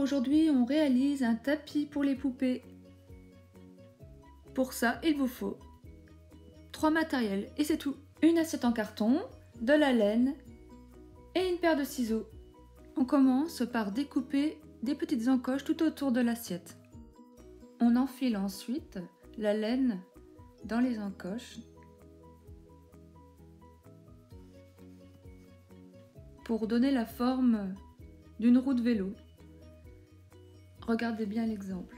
aujourd'hui on réalise un tapis pour les poupées. Pour ça, il vous faut 3 matériels et c'est tout. Une assiette en carton, de la laine et une paire de ciseaux. On commence par découper des petites encoches tout autour de l'assiette. On enfile ensuite la laine dans les encoches pour donner la forme d'une roue de vélo. Regardez bien l'exemple.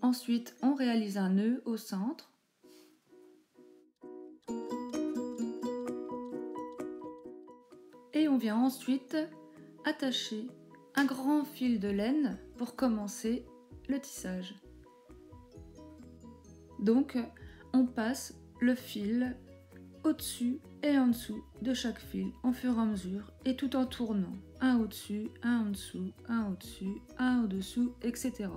Ensuite, on réalise un nœud au centre. Et on vient ensuite attacher un grand fil de laine pour commencer le tissage. Donc, on passe le fil au-dessus et en dessous de chaque fil au fur et à mesure et tout en tournant. Un au-dessus, un en dessous, un au-dessus, un au-dessous, etc.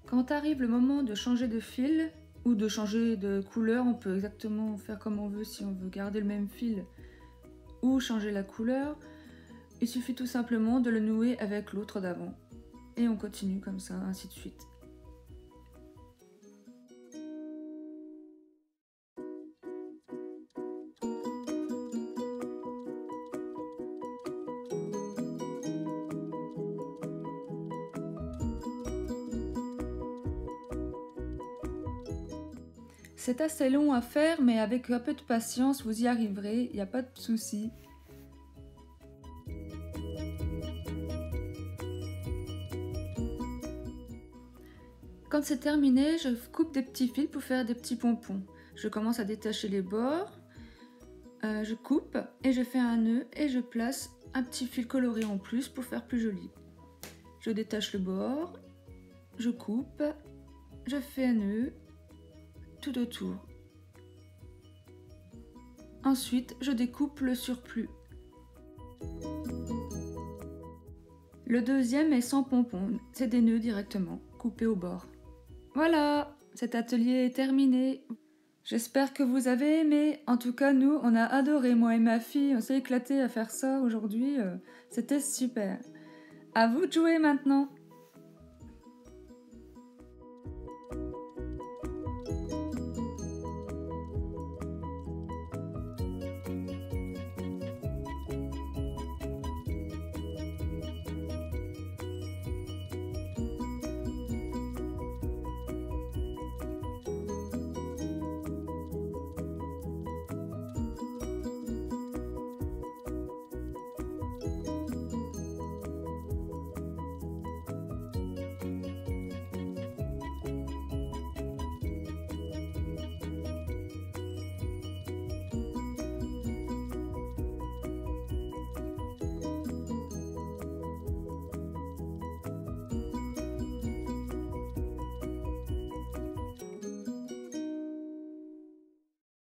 Quand arrive le moment de changer de fil ou de changer de couleur, on peut exactement faire comme on veut si on veut garder le même fil ou changer la couleur. Il suffit tout simplement de le nouer avec l'autre d'avant. Et on continue comme ça, ainsi de suite. C'est assez long à faire, mais avec un peu de patience, vous y arriverez, il n'y a pas de souci. Quand c'est terminé, je coupe des petits fils pour faire des petits pompons. Je commence à détacher les bords, je coupe et je fais un nœud et je place un petit fil coloré en plus pour faire plus joli. Je détache le bord, je coupe, je fais un nœud tout autour. Ensuite, je découpe le surplus. Le deuxième est sans pompon, c'est des nœuds directement, coupés au bord. Voilà, cet atelier est terminé. J'espère que vous avez aimé. En tout cas, nous, on a adoré, moi et ma fille, on s'est éclaté à faire ça aujourd'hui. C'était super. À vous de jouer maintenant.